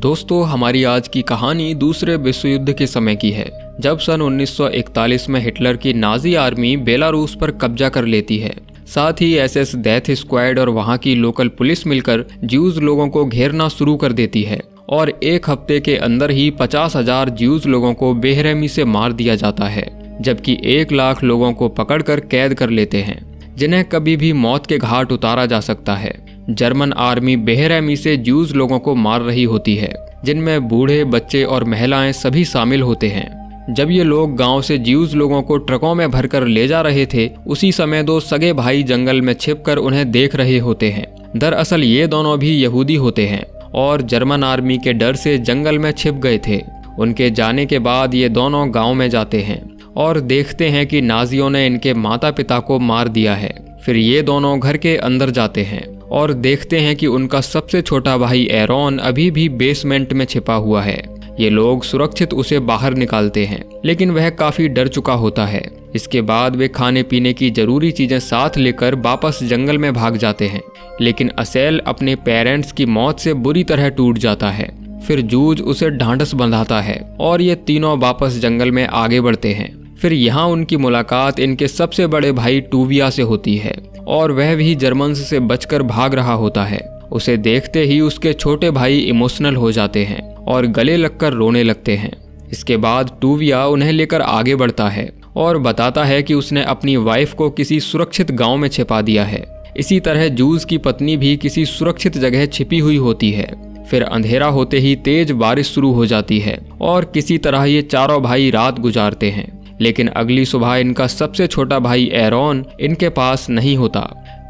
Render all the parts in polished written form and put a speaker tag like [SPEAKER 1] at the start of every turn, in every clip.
[SPEAKER 1] दोस्तों, हमारी आज की कहानी दूसरे विश्व युद्ध के समय की है, जब सन 1941 में हिटलर की नाजी आर्मी बेलारूस पर कब्जा कर लेती है। साथ ही एसएस डेथ स्क्वाड और वहां की लोकल पुलिस मिलकर ज्यूज लोगों को घेरना शुरू कर देती है और एक हफ्ते के अंदर ही 50,000 ज्यूज लोगों को बेरहमी से मार दिया जाता है, जबकि 1 लाख लोगों को पकड़कर कैद कर लेते हैं, जिन्हें कभी भी मौत के घाट उतारा जा सकता है। जर्मन आर्मी बेरहमी से ज्यूज लोगों को मार रही होती है, जिनमें बूढ़े, बच्चे और महिलाएं सभी शामिल होते हैं। जब ये लोग गांव से ज्यूज लोगों को ट्रकों में भरकर ले जा रहे थे, उसी समय 2 सगे भाई जंगल में छिपकर उन्हें देख रहे होते हैं। दरअसल ये दोनों भी यहूदी होते हैं और जर्मन आर्मी के डर से जंगल में छिप गए थे। उनके जाने के बाद ये दोनों गांव में जाते हैं और देखते हैं कि नाजियों ने इनके माता पिता को मार दिया है। फिर ये दोनों घर के अंदर जाते हैं और देखते हैं कि उनका सबसे छोटा भाई एरोन अभी भी बेसमेंट में छिपा हुआ है। ये लोग सुरक्षित उसे बाहर निकालते हैं, लेकिन वह काफी डर चुका होता है। इसके बाद वे खाने पीने की जरूरी चीजें साथ लेकर वापस जंगल में भाग जाते हैं, लेकिन असेल अपने पेरेंट्स की मौत से बुरी तरह टूट जाता है। फिर जूज उसे ढांढस बंधाता है और ये तीनों वापस जंगल में आगे बढ़ते हैं। फिर यहाँ उनकी मुलाकात इनके सबसे बड़े भाई टूविया से होती है और वह भी जर्मन्स से बचकर भाग रहा होता है। उसे देखते ही उसके छोटे भाई इमोशनल हो जाते हैं और गले लगकर रोने लगते हैं। इसके बाद टूविया उन्हें लेकर आगे बढ़ता है और बताता है कि उसने अपनी वाइफ को किसी सुरक्षित गांव में छिपा दिया है। इसी तरह जूज की पत्नी भी किसी सुरक्षित जगह छिपी हुई होती है। फिर अंधेरा होते ही तेज बारिश शुरू हो जाती है और किसी तरह ये चारों भाई रात गुजारते हैं। लेकिन अगली सुबह इनका सबसे छोटा भाई एरोन इनके पास नहीं होता।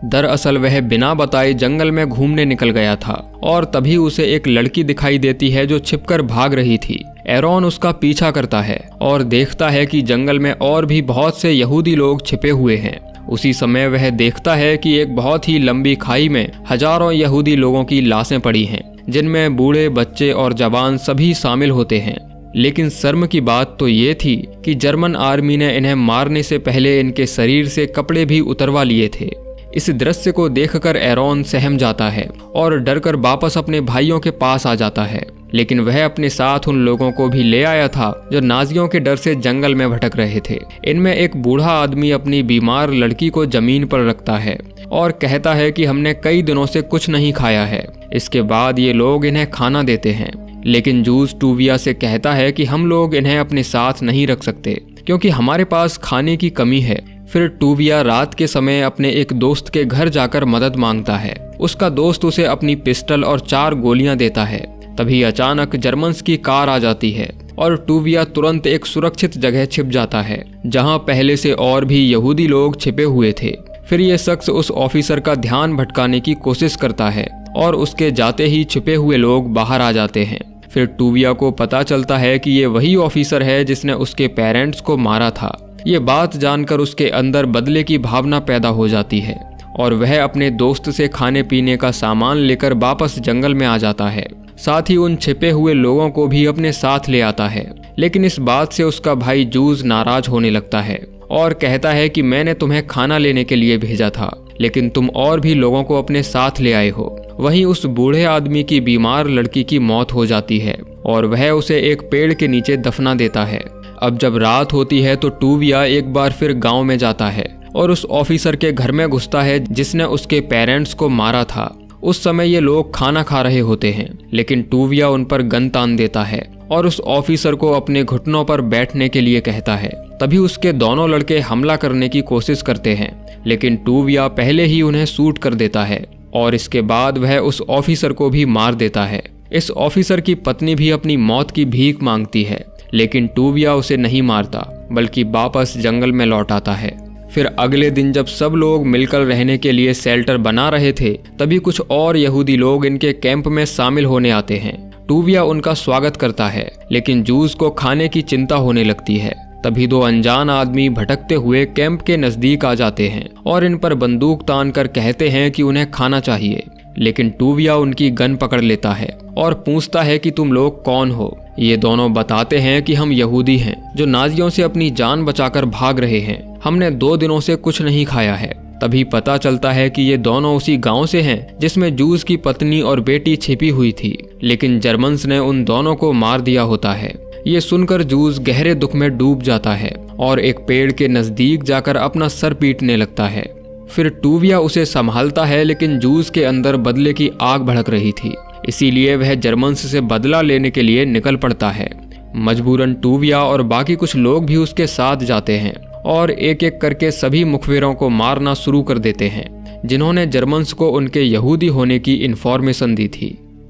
[SPEAKER 1] दरअसल वह बिना बताए जंगल में घूमने निकल गया था और तभी उसे एक लड़की दिखाई देती है जो छिपकर भाग रही थी। एरोन उसका पीछा करता है और देखता है कि जंगल में और भी बहुत से यहूदी लोग छिपे हुए हैं। उसी समय वह देखता है कि एक बहुत ही लंबी खाई में हजारों यहूदी लोगों की लाशें पड़ी हैं, जिनमें बूढ़े, बच्चे और जवान सभी शामिल होते हैं। लेकिन शर्म की बात तो ये थी कि जर्मन आर्मी ने इन्हें मारने से पहले इनके शरीर से कपड़े भी उतरवा लिए थे। इस दृश्य को देखकर एरोन सहम जाता है और डरकर वापस अपने भाइयों के पास आ जाता है। लेकिन वह अपने साथ उन लोगों को भी ले आया था जो नाजियों के डर से जंगल में भटक रहे थे। इनमें एक बूढ़ा आदमी अपनी बीमार लड़की को जमीन पर रखता है और कहता है कि हमने कई दिनों से कुछ नहीं खाया है। इसके बाद ये लोग इन्हें खाना देते हैं, लेकिन जूज टूविया से कहता है कि हम लोग इन्हें अपने साथ नहीं रख सकते क्योंकि हमारे पास खाने की कमी है। फिर टूविया रात के समय अपने एक दोस्त के घर जाकर मदद मांगता है। उसका दोस्त उसे अपनी पिस्टल और 4 गोलियां देता है। तभी अचानक जर्मन्स की कार आ जाती है और टूविया तुरंत एक सुरक्षित जगह छिप जाता है, जहां पहले से और भी यहूदी लोग छिपे हुए थे। फिर ये शख्स उस ऑफिसर का ध्यान भटकाने की कोशिश करता है और उसके जाते ही छिपे हुए लोग बाहर आ जाते हैं। फिर टूविया को पता चलता है कि ये वही ऑफिसर है जिसने उसके पेरेंट्स को मारा था। ये बात जानकर उसके अंदर बदले की भावना पैदा हो जाती है और वह अपने दोस्त से खाने पीने का सामान लेकर वापस जंगल में आ जाता है। साथ ही उन छिपे हुए लोगों को भी अपने साथ ले आता है। लेकिन इस बात से उसका भाई जूज नाराज होने लगता है और कहता है कि मैंने तुम्हें खाना लेने के लिए भेजा था, लेकिन तुम और भी लोगों को अपने साथ ले आए हो। वहीं उस बूढ़े आदमी की बीमार लड़की की मौत हो जाती है और वह उसे एक पेड़ के नीचे दफना देता है। अब जब रात होती है तो टूविया एक बार फिर गांव में जाता है और उस ऑफिसर के घर में घुसता है जिसने उसके पेरेंट्स को मारा था। उस समय ये लोग खाना खा रहे होते हैं, लेकिन टूविया उन पर गन तान देता है और उस ऑफिसर को अपने घुटनों पर बैठने के लिए कहता है। तभी उसके दोनों लड़के हमला करने की कोशिश करते हैं, लेकिन टूविया पहले ही उन्हें शूट कर देता है और इसके बाद वह उस ऑफिसर को भी मार देता है। इस ऑफिसर की पत्नी भी अपनी मौत की भीख मांगती है, लेकिन टूविया उसे नहीं मारता बल्कि वापस जंगल में लौट आता है। फिर अगले दिन जब सब लोग मिलकर रहने के लिए शेल्टर बना रहे थे, तभी कुछ और यहूदी लोग इनके कैंप में शामिल होने आते हैं। टूविया उनका स्वागत करता है, लेकिन जूज को खाने की चिंता होने लगती है। तभी 2 अनजान आदमी भटकते हुए कैंप के नजदीक आ जाते हैं और इन पर बंदूक तान कर कहते हैं कि उन्हें खाना चाहिए। लेकिन टूविया उनकी गन पकड़ लेता है और पूछता है कि तुम लोग कौन हो। ये दोनों बताते हैं कि हम यहूदी हैं जो नाजियों से अपनी जान बचाकर भाग रहे हैं। हमने 2 दिनों से कुछ नहीं खाया है। तभी पता चलता है कि ये दोनों उसी गांव से हैं जिसमें जूस की पत्नी और बेटी छिपी हुई थी, लेकिन जर्मन्स ने उन दोनों को मार दिया होता है। ये सुनकर जूस गहरे दुख में डूब जाता है और एक पेड़ के नजदीक जाकर अपना सर पीटने लगता है। फिर टूविया उसे संभालता है, लेकिन जूस के अंदर बदले की आग भड़क रही थी, इसीलिए वह जर्मन्स से बदला लेने के लिए निकल पड़ता है। मजबूरन टूविया और बाकी कुछ लोग भी उसके साथ जाते हैं और एक एक करके सभी मुखबिरों को मारना शुरू कर देते हैं जिन्होंने जर्मन्स को उनके यहूदी होने की इन्फॉर्मेशन दी थी।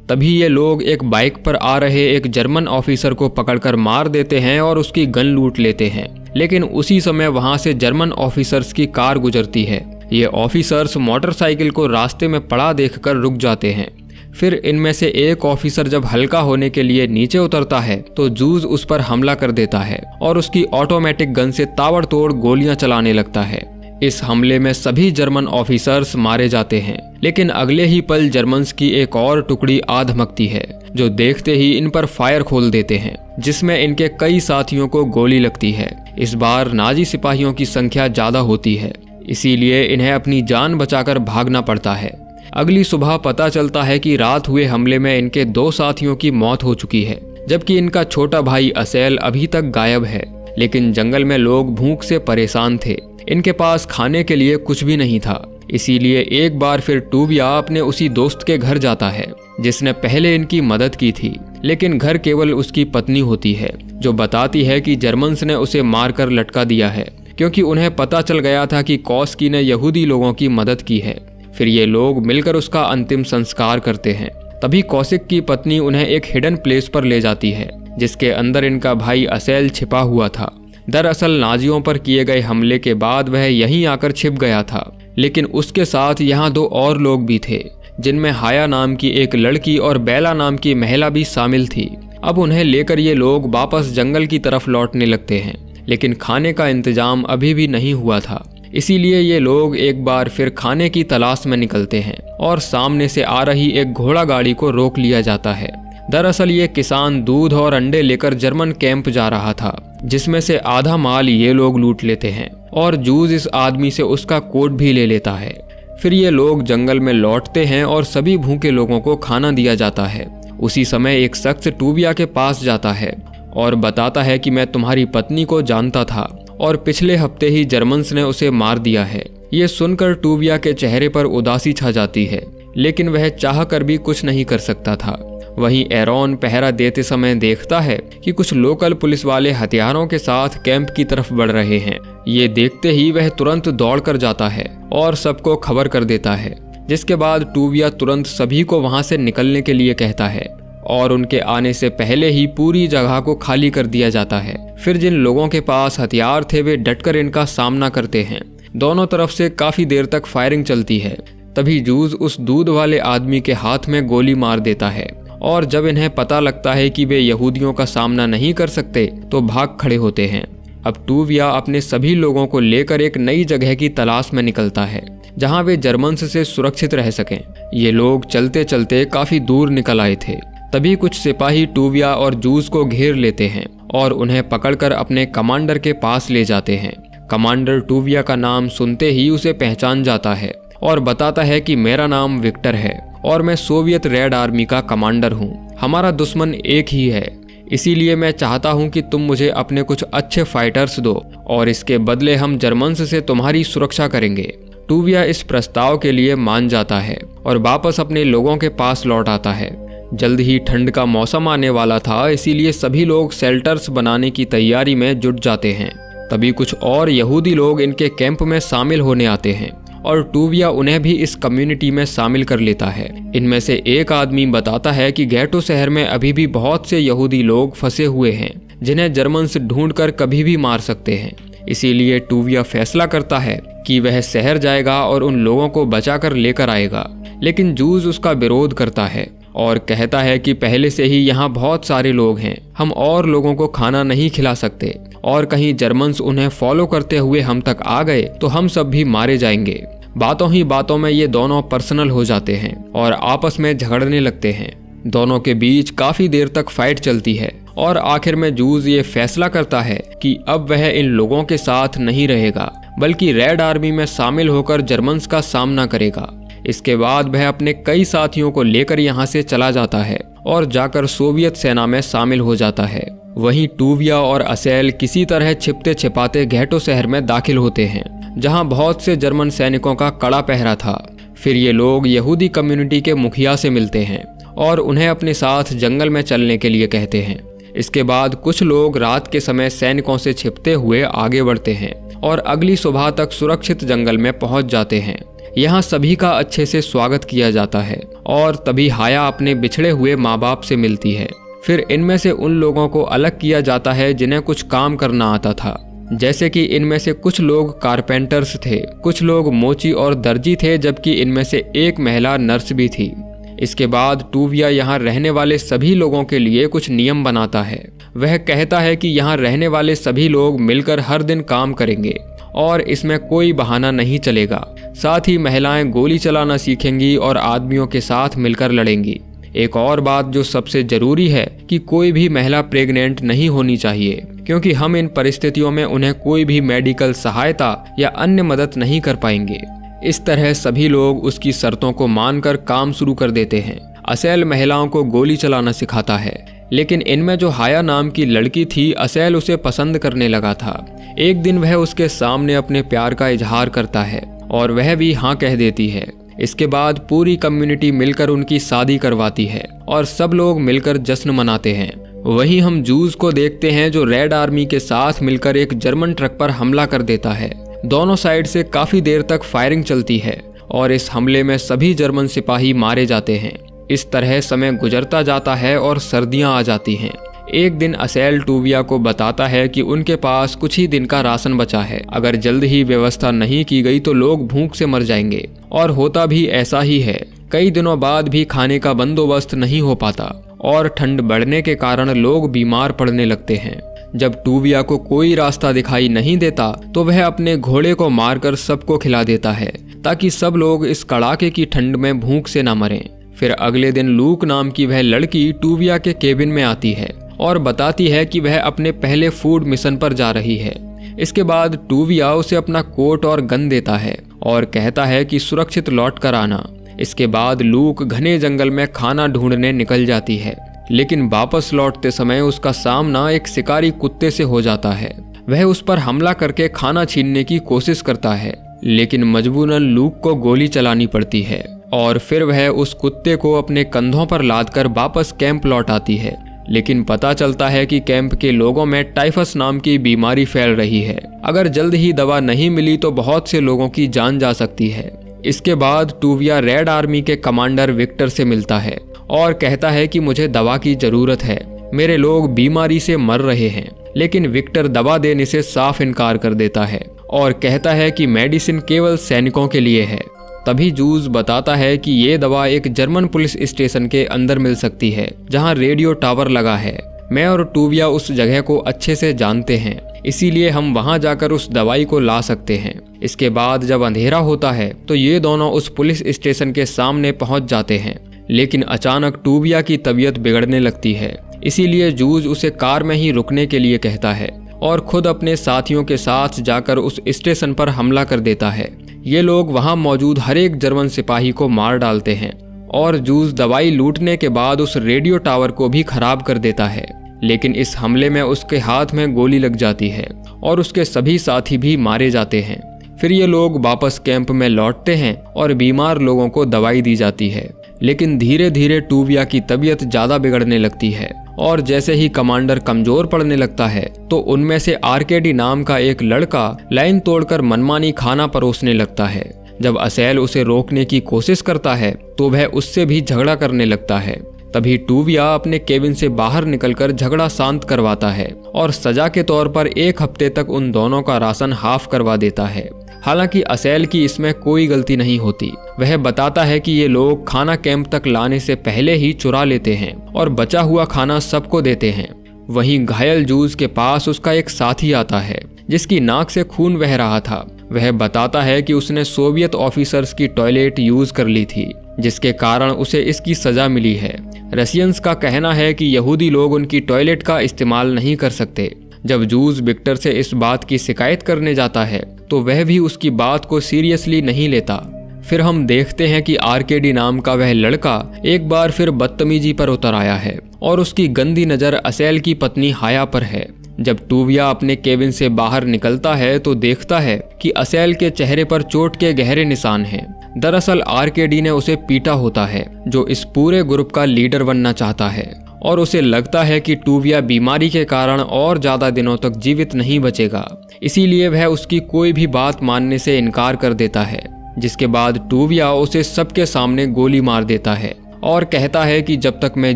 [SPEAKER 1] तभी ये लोग एक बाइक पर आ रहे एक जर्मन ऑफिसर को पकड़कर मार देते हैं और उसकी गन लूट लेते हैं, लेकिन उसी समय वहां से जर्मन ऑफिसर्स की कार गुजरती है। ये ऑफिसर्स मोटरसाइकिल को रास्ते में पड़ा देखकर रुक जाते हैं। फिर इनमें से एक ऑफिसर जब हल्का होने के लिए नीचे उतरता है तो जूस उस पर हमला कर देता है और उसकी ऑटोमेटिक गन से ताबड़तोड़ गोलियां चलाने लगता है। इस हमले में सभी जर्मन ऑफिसर्स मारे जाते हैं, लेकिन अगले ही पल जर्मन्स की एक और टुकड़ी आ धमकती है जो देखते ही इन पर फायर खोल देते हैं, जिसमें इनके कई साथियों को गोली लगती है। इस बार नाजी सिपाहियों की संख्या ज्यादा होती है, इसीलिए इन्हें अपनी जान बचाकर भागना पड़ता है। अगली सुबह पता चलता है कि रात हुए हमले में इनके 2 साथियों की मौत हो चुकी है, जबकि इनका छोटा भाई असेल अभी तक गायब है। लेकिन जंगल में लोग भूख से परेशान थे, इनके पास खाने के लिए कुछ भी नहीं था, इसीलिए एक बार फिर टूविया अपने उसी दोस्त के घर जाता है जिसने पहले इनकी मदद की थी, लेकिन घर केवल उसकी पत्नी होती है जो बताती है कि जर्मन्स ने उसे मारकर लटका दिया है क्योंकि उन्हें पता चल गया था कि कॉस्की ने यहूदी लोगों की मदद की है। फिर ये लोग मिलकर उसका अंतिम संस्कार करते हैं। तभी कौशिक की पत्नी उन्हें एक हिडन प्लेस पर ले जाती है जिसके अंदर इनका भाई असेल छिपा हुआ था। दरअसल नाजियों पर किए गए हमले के बाद वह यहीं आकर छिप गया था, लेकिन उसके साथ यहाँ 2 और लोग भी थे जिनमें हाया नाम की एक लड़की और बेला नाम की महिला भी शामिल थी। अब उन्हें लेकर ये लोग वापस जंगल की तरफ लौटने लगते हैं, लेकिन खाने का इंतजाम अभी भी नहीं हुआ था, इसीलिए ये लोग एक बार फिर खाने की तलाश में निकलते हैं और सामने से आ रही एक घोड़ा गाड़ी को रोक लिया जाता है। दरअसल ये किसान दूध और अंडे लेकर जर्मन कैंप जा रहा था, जिसमें से आधा माल ये लोग लूट लेते हैं और जूस इस आदमी से उसका कोट भी ले लेता है। फिर ये लोग जंगल में लौटते हैं और सभी भूखे लोगों को खाना दिया जाता है। उसी समय एक शख्स टूविया के पास जाता है और बताता है कि मैं तुम्हारी पत्नी को जानता था और पिछले हफ्ते ही जर्मन्स ने उसे मार दिया है। ये सुनकर टूविया के चेहरे पर उदासी छा जाती है, लेकिन वह चाह कर भी कुछ नहीं कर सकता था। वहीं एरोन पहरा देते समय देखता है कि कुछ लोकल पुलिस वाले हथियारों के साथ कैंप की तरफ बढ़ रहे हैं। ये देखते ही वह तुरंत दौड़ कर जाता है और सबको खबर कर देता है, जिसके बाद टूविया तुरंत सभी को वहां से निकलने के लिए कहता है और उनके आने से पहले ही पूरी जगह को खाली कर दिया जाता है। फिर जिन लोगों के पास हथियार थे वे डटकर इनका सामना करते हैं। दोनों तरफ से काफी देर तक फायरिंग चलती है। तभी जूस उस दूध वाले आदमी के हाथ में गोली मार देता है और जब इन्हें पता लगता है कि वे यहूदियों का सामना नहीं कर सकते तो भाग खड़े होते हैं। अब टूविया अपने सभी लोगों को लेकर एक नई जगह की तलाश में निकलता है जहां वे जर्मन्स से सुरक्षित रह सकें। ये लोग चलते चलते काफी दूर निकल आए थे। तभी कुछ सिपाही टूविया और जूस को घेर लेते हैं और उन्हें पकड़कर अपने कमांडर के पास ले जाते हैं। कमांडर टूविया का नाम सुनते ही उसे पहचान जाता है और बताता है कि मेरा नाम विक्टर है और मैं सोवियत रेड आर्मी का कमांडर हूँ। हमारा दुश्मन एक ही है, इसीलिए मैं चाहता हूँ कि तुम मुझे अपने कुछ अच्छे फाइटर्स दो और इसके बदले हम जर्मन्स से तुम्हारी सुरक्षा करेंगे। टूविया इस प्रस्ताव के लिए मान जाता है और वापस अपने लोगों के पास लौट आता है। जल्द ही ठंड का मौसम आने वाला था, इसीलिए सभी लोग शेल्टर्स बनाने की तैयारी में जुट जाते हैं। तभी कुछ और यहूदी लोग इनके कैंप में शामिल होने आते हैं और टूविया उन्हें भी इस कम्युनिटी में शामिल कर लेता है। इनमें से एक आदमी बताता है कि गेटो शहर में अभी भी बहुत से यहूदी लोग फंसे हुए हैं जिन्हें जर्मन्स ढूंढकर कभी भी मार सकते हैं। इसीलिए टूविया फैसला करता है कि वह शहर जाएगा और उन लोगों को बचाकर लेकर आएगा, लेकिन जूस उसका विरोध करता है और कहता है कि पहले से ही यहाँ बहुत सारे लोग हैं, हम और लोगों को खाना नहीं खिला सकते और कहीं जर्मन्स उन्हें फॉलो करते हुए हम तक आ गए तो हम सब भी मारे जाएंगे। बातों ही बातों में ये दोनों पर्सनल हो जाते हैं और आपस में झगड़ने लगते हैं। दोनों के बीच काफी देर तक फाइट चलती है और आखिर में जूस ये फैसला करता है कि अब वह इन लोगों के साथ नहीं रहेगा, बल्कि रेड आर्मी में शामिल होकर जर्मन्स का सामना करेगा। इसके बाद वह अपने कई साथियों को लेकर यहाँ से चला जाता है और जाकर सोवियत सेना में शामिल हो जाता है। वहीं टूविया और असेल किसी तरह छिपते छिपाते घेटो शहर में दाखिल होते हैं, जहां बहुत से जर्मन सैनिकों का कड़ा पहरा था। फिर ये लोग यहूदी कम्युनिटी के मुखिया से मिलते हैं और उन्हें अपने साथ जंगल में चलने के लिए कहते हैं। इसके बाद कुछ लोग रात के समय सैनिकों से छिपते हुए आगे बढ़ते हैं और अगली सुबह तक सुरक्षित जंगल में पहुंच जाते हैं। यहाँ सभी का अच्छे से स्वागत किया जाता है और तभी हाया अपने बिछड़े हुए माँ बाप से मिलती है। फिर इनमें से उन लोगों को अलग किया जाता है जिन्हें कुछ काम करना आता था, जैसे कि इनमें से कुछ लोग कारपेंटर्स थे, कुछ लोग मोची और दर्जी थे, जबकि इनमें से एक महिला नर्स भी थी। इसके बाद टूविया यहाँ रहने वाले सभी लोगों के लिए कुछ नियम बनाता है। वह कहता है कि यहाँ रहने वाले सभी लोग मिलकर हर दिन काम करेंगे और इसमें कोई बहाना नहीं चलेगा। साथ ही महिलाएं गोली चलाना सीखेंगी और आदमियों के साथ मिलकर लड़ेंगी। एक और बात जो सबसे जरूरी है कि कोई भी महिला प्रेग्नेंट नहीं होनी चाहिए, क्योंकि हम इन परिस्थितियों में उन्हें कोई भी मेडिकल सहायता या अन्य मदद नहीं कर पाएंगे। इस तरह सभी लोग उसकी शर्तों को मानकर काम शुरू कर देते हैं। असेल महिलाओं को गोली चलाना सिखाता है, लेकिन इनमें जो हाया नाम की लड़की थी, असेल उसे पसंद करने लगा था। एक दिन वह उसके सामने अपने प्यार का इजहार करता है और वह भी हाँ कह देती है। इसके बाद पूरी कम्युनिटी मिलकर उनकी शादी करवाती है और सब लोग मिलकर जश्न मनाते हैं। वहीं हम जूस को देखते हैं जो रेड आर्मी के साथ मिलकर एक जर्मन ट्रक पर हमला कर देता है। दोनों साइड से काफी देर तक फायरिंग चलती है और इस हमले में सभी जर्मन सिपाही मारे जाते हैं। इस तरह समय गुजरता जाता है और सर्दियां आ जाती हैं। एक दिन असेल टूविया को बताता है कि उनके पास कुछ ही दिन का राशन बचा है। अगर जल्द ही व्यवस्था नहीं की गई तो लोग भूख से मर जाएंगे, और होता भी ऐसा ही है। कई दिनों बाद भी खाने का बंदोबस्त नहीं हो पाता और ठंड बढ़ने के कारण लोग बीमार पड़ने लगते हैं। जब टूविया को कोई रास्ता दिखाई नहीं देता तो वह अपने घोड़े को मारकर सबको खिला देता है, ताकि सब लोग इस कड़ाके की ठंड में भूख से न मरें। फिर अगले दिन लूक नाम की वह लड़की टूविया के केबिन में आती है और बताती है कि वह अपने पहले फूड मिशन पर जा रही है। इसके बाद टूविया उसे अपना कोट और गन देता है और कहता है कि सुरक्षित लौट कर आना। इसके बाद लूक घने जंगल में खाना ढूंढने निकल जाती है, लेकिन वापस लौटते समय उसका सामना एक शिकारी कुत्ते से हो जाता है। वह उस पर हमला करके खाना छीनने की कोशिश करता है, लेकिन मजबूरन लूक को गोली चलानी पड़ती है और फिर वह उस कुत्ते को अपने कंधों पर लादकर वापस कैंप लौट आती है। लेकिन पता चलता है कि कैंप के लोगों में टाइफस नाम की बीमारी फैल रही है। अगर जल्द ही दवा नहीं मिली तो बहुत से लोगों की जान जा सकती है। इसके बाद टूविया रेड आर्मी के कमांडर विक्टर से मिलता है और कहता है कि मुझे दवा की जरूरत है, मेरे लोग बीमारी से मर रहे हैं। लेकिन विक्टर दवा देने से साफ इनकार कर देता है और कहता है कि मेडिसिन केवल सैनिकों के लिए है। तभी जूस बताता है कि ये दवा एक जर्मन पुलिस स्टेशन के अंदर मिल सकती है, जहां रेडियो टावर लगा है। मैं और टूविया उस जगह को अच्छे से जानते हैं, इसीलिए हम वहां जाकर उस दवाई को ला सकते हैं। इसके बाद जब अंधेरा होता है तो ये दोनों उस पुलिस स्टेशन के सामने पहुंच जाते हैं, लेकिन अचानक टूविया की तबीयत बिगड़ने लगती है। इसीलिए जूस उसे कार में ही रुकने के लिए कहता है और खुद अपने साथियों के साथ जाकर उस स्टेशन पर हमला कर देता है। ये लोग वहां मौजूद हर एक जर्मन सिपाही को मार डालते हैं और जूस दवाई लूटने के बाद उस रेडियो टावर को भी खराब कर देता है। लेकिन इस हमले में उसके हाथ में गोली लग जाती है और उसके सभी साथी भी मारे जाते हैं। फिर ये लोग वापस कैंप में लौटते हैं और बीमार लोगों को दवाई दी जाती है। लेकिन धीरे धीरे टूविया की तबीयत ज्यादा बिगड़ने लगती है और जैसे ही कमांडर कमजोर पड़ने लगता है तो उनमें से आर्केडी नाम का एक लड़का लाइन तोड़कर मनमानी खाना परोसने लगता है। जब असेल उसे रोकने की कोशिश करता है तो वह उससे भी झगड़ा करने लगता है। तभी टूविया अपने केबिन से बाहर निकलकर झगड़ा शांत करवाता है और सजा के तौर पर 1 हफ्ते तक उन दोनों का राशन हाफ करवा देता है। हालांकि असेल की इसमें कोई गलती नहीं होती। वह बताता है कि ये लोग खाना कैंप तक लाने से पहले ही चुरा लेते हैं और बचा हुआ खाना सबको देते हैं। वहीं घायल जूस के पास उसका एक साथी आता है जिसकी नाक से खून बह रहा था। वह बताता है कि उसने सोवियत ऑफिसर्स की टॉयलेट यूज कर ली थी, जिसके कारण उसे इसकी सजा मिली है। रशियंस का कहना है कि यहूदी लोग उनकी टॉयलेट का इस्तेमाल नहीं कर सकते, जब जूस विक्टर से इस बात की शिकायत करने जाता है तो वह भी उसकी बात को सीरियसली नहीं लेता। फिर हम देखते हैं कि आरकेडी नाम का वह लड़का एक बार फिर बदतमीजी पर उतर आया है और उसकी गंदी नज़र असेल की पत्नी हाया पर है। जब टूविया अपने केबिन से बाहर निकलता है तो देखता है कि असेल के चेहरे पर चोट के गहरे निशान हैं। दरअसल आरकेडी ने उसे पीटा होता है, जो इस पूरे ग्रुप का लीडर बनना चाहता है, और उसे लगता है कि टूविया बीमारी के कारण और ज्यादा दिनों तक जीवित नहीं बचेगा। इसीलिए वह उसकी कोई भी बात मानने से इनकार कर देता है, जिसके बाद टूविया उसे सबके सामने गोली मार देता है और कहता है कि जब तक मैं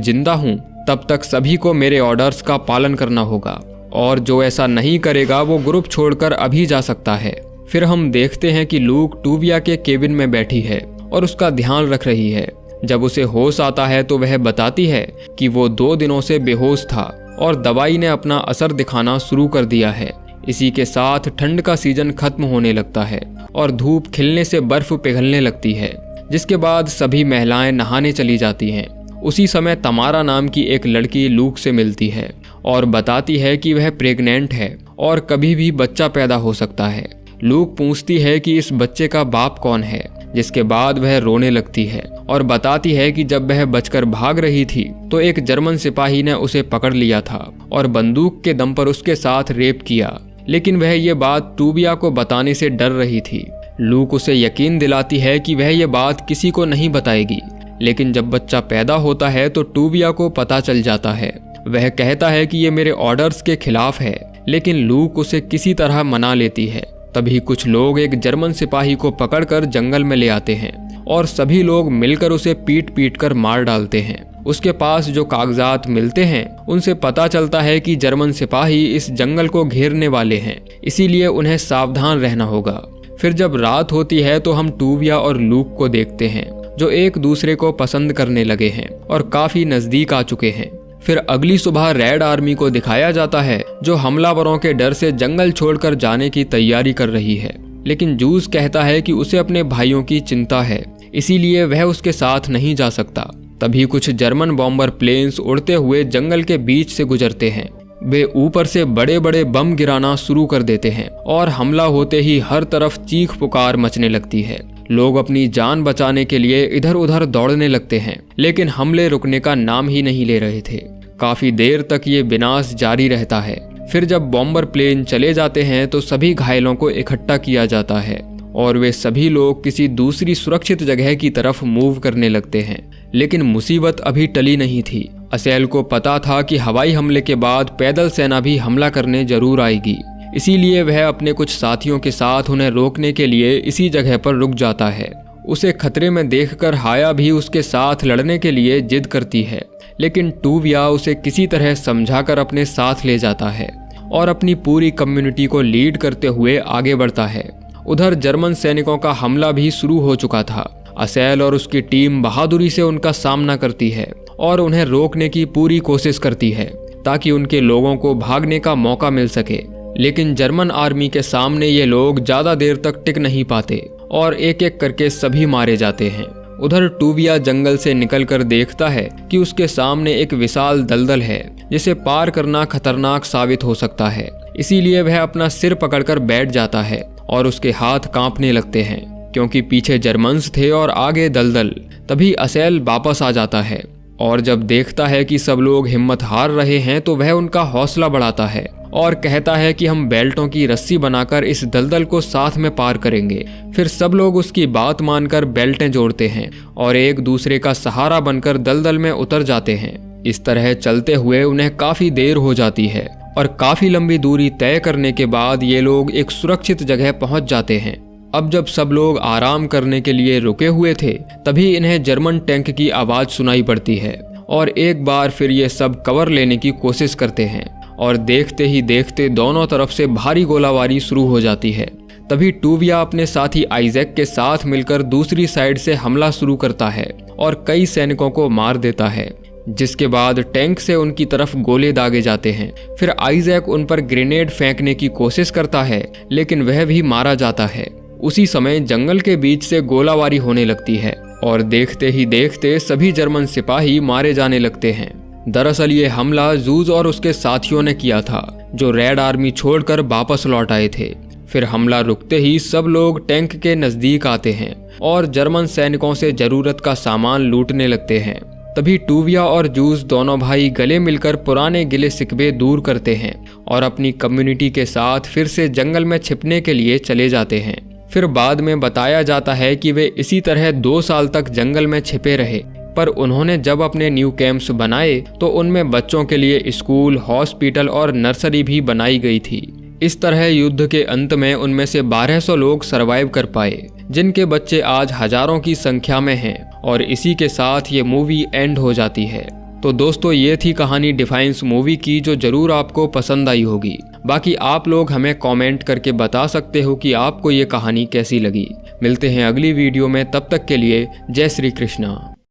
[SPEAKER 1] जिंदा हूँ तब तक सभी को मेरे ऑर्डर्स का पालन करना होगा, और जो ऐसा नहीं करेगा वो ग्रुप छोड़कर अभी जा सकता है। फिर हम देखते हैं कि लूक टूविया के केबिन में बैठी है और उसका ध्यान रख रही है। जब उसे होश आता है तो वह बताती है कि वो 2 दिनों से बेहोश था और दवाई ने अपना असर दिखाना शुरू कर दिया है। इसी के साथ ठंड का सीजन खत्म होने लगता है और धूप खिलने से बर्फ पिघलने लगती है, जिसके बाद सभी महिलाएं नहाने चली जाती हैं। उसी समय तमारा नाम की एक लड़की लूक से मिलती है और बताती है कि वह प्रेग्नेंट है और कभी भी बच्चा पैदा हो सकता है। लूक पूछती है कि इस बच्चे का बाप कौन है, जिसके बाद वह रोने लगती है और बताती है कि जब वह बचकर भाग रही थी तो एक जर्मन सिपाही ने उसे पकड़ लिया था और बंदूक के दम पर उसके साथ रेप किया, लेकिन वह ये बात टूविया को बताने से डर रही थी। लूक उसे यकीन दिलाती है कि वह ये बात किसी को नहीं बताएगी, लेकिन जब बच्चा पैदा होता है तो टूविया को पता चल जाता है। वह कहता है कि ये मेरे ऑर्डर्स के खिलाफ है, लेकिन लूक उसे किसी तरह मना लेती है। तभी कुछ लोग एक जर्मन सिपाही को पकड़कर जंगल में ले आते हैं और सभी लोग मिलकर उसे पीट पीट कर मार डालते हैं। उसके पास जो कागजात मिलते हैं उनसे पता चलता है कि जर्मन सिपाही इस जंगल को घेरने वाले हैं, इसीलिए उन्हें सावधान रहना होगा। फिर जब रात होती है तो हम टूविया और लूक को देखते हैं, जो एक दूसरे को पसंद करने लगे हैं और काफी नजदीक आ चुके हैं। फिर अगली सुबह रेड आर्मी को दिखाया जाता है, जो हमलावरों के डर से जंगल छोड़कर जाने की तैयारी कर रही है, लेकिन जूस कहता है कि उसे अपने भाइयों की चिंता है, इसीलिए वह उसके साथ नहीं जा सकता। तभी कुछ जर्मन बॉम्बर प्लेन्स उड़ते हुए जंगल के बीच से गुजरते हैं। वे ऊपर से बड़े बड़े बम गिराना शुरू कर देते हैं और हमला होते ही हर तरफ चीख पुकार मचने लगती है। लोग अपनी जान बचाने के लिए इधर उधर दौड़ने लगते हैं, लेकिन हमले रुकने का नाम ही नहीं ले रहे थे। काफी देर तक ये विनाश जारी रहता है। फिर जब बॉम्बर प्लेन चले जाते हैं तो सभी घायलों को इकट्ठा किया जाता है और वे सभी लोग किसी दूसरी सुरक्षित जगह की तरफ मूव करने लगते हैं। लेकिन मुसीबत अभी टली नहीं थी। असेल को पता था कि हवाई हमले के बाद पैदल सेना भी हमला करने जरूर आएगी, इसीलिए वह अपने कुछ साथियों के साथ उन्हें रोकने के लिए इसी जगह पर रुक जाता है। उसे खतरे में देखकर हाया भी उसके साथ लड़ने के लिए जिद करती है, लेकिन टूविया उसे किसी तरह समझाकर अपने साथ ले जाता है और अपनी पूरी कम्युनिटी को लीड करते हुए आगे बढ़ता है। उधर जर्मन सैनिकों का हमला भी शुरू हो चुका था। असेल और उसकी टीम बहादुरी से उनका सामना करती है और उन्हें रोकने की पूरी कोशिश करती है ताकि उनके लोगों को भागने का मौका मिल सके। लेकिन जर्मन आर्मी के सामने ये लोग ज्यादा देर तक टिक नहीं पाते और एक एक करके सभी मारे जाते हैं। उधर टूविया जंगल से निकलकर देखता है कि उसके सामने एक विशाल दलदल है, जिसे पार करना खतरनाक साबित हो सकता है। इसीलिए वह अपना सिर पकड़कर बैठ जाता है और उसके हाथ कांपने लगते हैं, क्योंकि पीछे जर्मन्स थे और आगे दलदल। तभी असेल वापस आ जाता है और जब देखता है कि सब लोग हिम्मत हार रहे हैं तो वह उनका हौसला बढ़ाता है और कहता है कि हम बेल्टों की रस्सी बनाकर इस दलदल को साथ में पार करेंगे। फिर सब लोग उसकी बात मानकर बेल्टें जोड़ते हैं और एक दूसरे का सहारा बनकर दलदल में उतर जाते हैं। इस तरह चलते हुए उन्हें काफी देर हो जाती है और काफी लंबी दूरी तय करने के बाद ये लोग एक सुरक्षित जगह पहुंच जाते हैं। अब जब सब लोग आराम करने के लिए रुके हुए थे, तभी इन्हें जर्मन टैंक की आवाज सुनाई पड़ती है और एक बार फिर ये सब कवर लेने की कोशिश करते हैं और देखते ही देखते दोनों तरफ से भारी गोलाबारी शुरू हो जाती है। तभी टूविया अपने साथी आइजैक के साथ मिलकर दूसरी साइड से हमला शुरू करता है और कई सैनिकों को मार देता है, जिसके बाद टैंक से उनकी तरफ गोले दागे जाते हैं। फिर आइजैक उन पर ग्रेनेड फेंकने की कोशिश करता है, लेकिन वह भी मारा जाता है। उसी समय जंगल के बीच से गोलाबारी होने लगती है और देखते ही देखते सभी जर्मन सिपाही मारे जाने लगते हैं। दरअसल ये हमला जूज और उसके साथियों ने किया था, जो रेड आर्मी छोड़कर वापस लौट आए थे। फिर हमला रुकते ही सब लोग टैंक के नजदीक आते हैं और जर्मन सैनिकों से जरूरत का सामान लूटने लगते हैं। तभी टूविया और जूस दोनों भाई गले मिलकर पुराने गिले शिकवे दूर करते हैं और अपनी कम्युनिटी के साथ फिर से जंगल में छिपने के लिए चले जाते हैं। फिर बाद में बताया जाता है कि वे इसी तरह 2 साल तक जंगल में छिपे रहे, पर उन्होंने जब अपने न्यू कैंप्स बनाए तो उनमें बच्चों के लिए स्कूल, हॉस्पिटल और नर्सरी भी बनाई गई थी। इस तरह युद्ध के अंत में उनमें से 1200 लोग सरवाइव कर पाए, जिनके बच्चे आज हजारों की संख्या में हैं। और इसी के साथ ये मूवी एंड हो जाती है। तो दोस्तों, ये थी कहानी डिफाइंस मूवी की, जो जरूर आपको पसंद आई होगी। बाकी आप लोग हमें कमेंट करके बता सकते हो कि आपको ये कहानी कैसी लगी। मिलते हैं अगली वीडियो में, तब तक के लिए जय श्री कृष्णा।